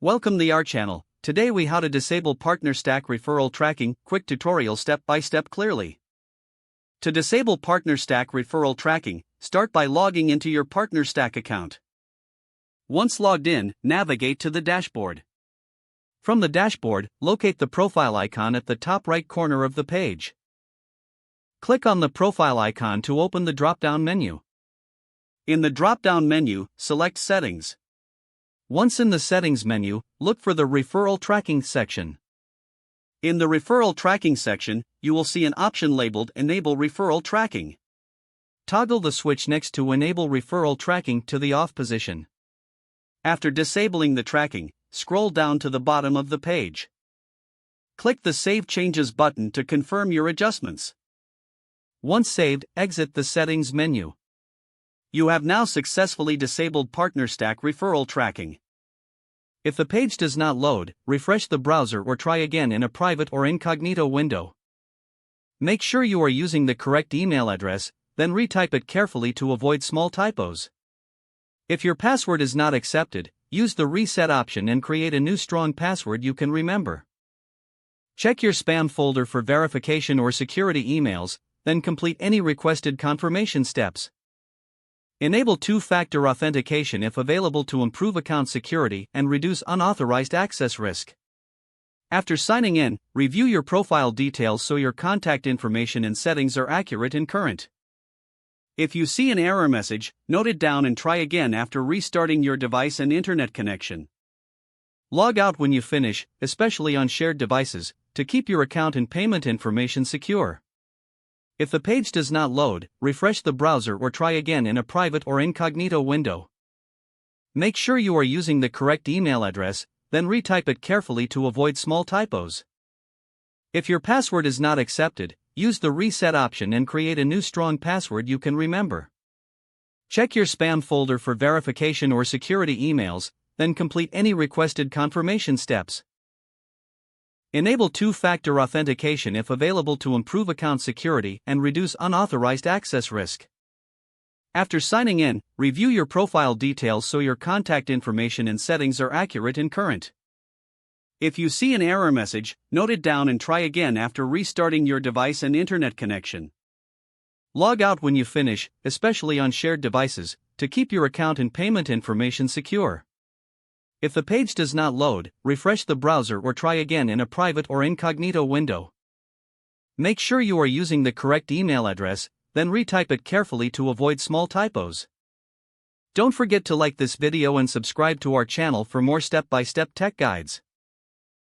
Welcome to our channel. Today we how to disable PartnerStack referral tracking, quick tutorial step by step clearly. To disable PartnerStack referral tracking, start by logging into your PartnerStack account. Once logged in, navigate to the dashboard. From the dashboard, locate the profile icon at the top right corner of the page. Click on the profile icon to open the drop-down menu. In the drop-down menu, select Settings. Once in the Settings menu, look for the Referral Tracking section. In the Referral Tracking section, you will see an option labeled Enable Referral Tracking. Toggle the switch next to Enable Referral Tracking to the off position. After disabling the tracking, scroll down to the bottom of the page. Click the Save Changes button to confirm your adjustments. Once saved, exit the Settings menu. You have now successfully disabled PartnerStack referral tracking. If the page does not load, refresh the browser or try again in a private or incognito window. Make sure you are using the correct email address, then retype it carefully to avoid small typos. If your password is not accepted, use the reset option and create a new strong password you can remember. Check your spam folder for verification or security emails, then complete any requested confirmation steps. Enable two-factor authentication if available to improve account security and reduce unauthorized access risk. After signing in, review your profile details so your contact information and settings are accurate and current. If you see an error message, note it down and try again after restarting your device and internet connection. Log out when you finish, especially on shared devices, to keep your account and payment information secure. If the page does not load, refresh the browser or try again in a private or incognito window. Make sure you are using the correct email address, then retype it carefully to avoid small typos. If your password is not accepted, use the reset option and create a new strong password you can remember. Check your spam folder for verification or security emails, then complete any requested confirmation steps. Enable two-factor authentication if available to improve account security and reduce unauthorized access risk. After signing in, review your profile details so your contact information and settings are accurate and current. If you see an error message, note it down and try again after restarting your device and internet connection. Log out when you finish, especially on shared devices, to keep your account and payment information secure. If the page does not load, refresh the browser or try again in a private or incognito window. Make sure you are using the correct email address, then retype it carefully to avoid small typos. Don't forget to like this video and subscribe to our channel for more step-by-step tech guides.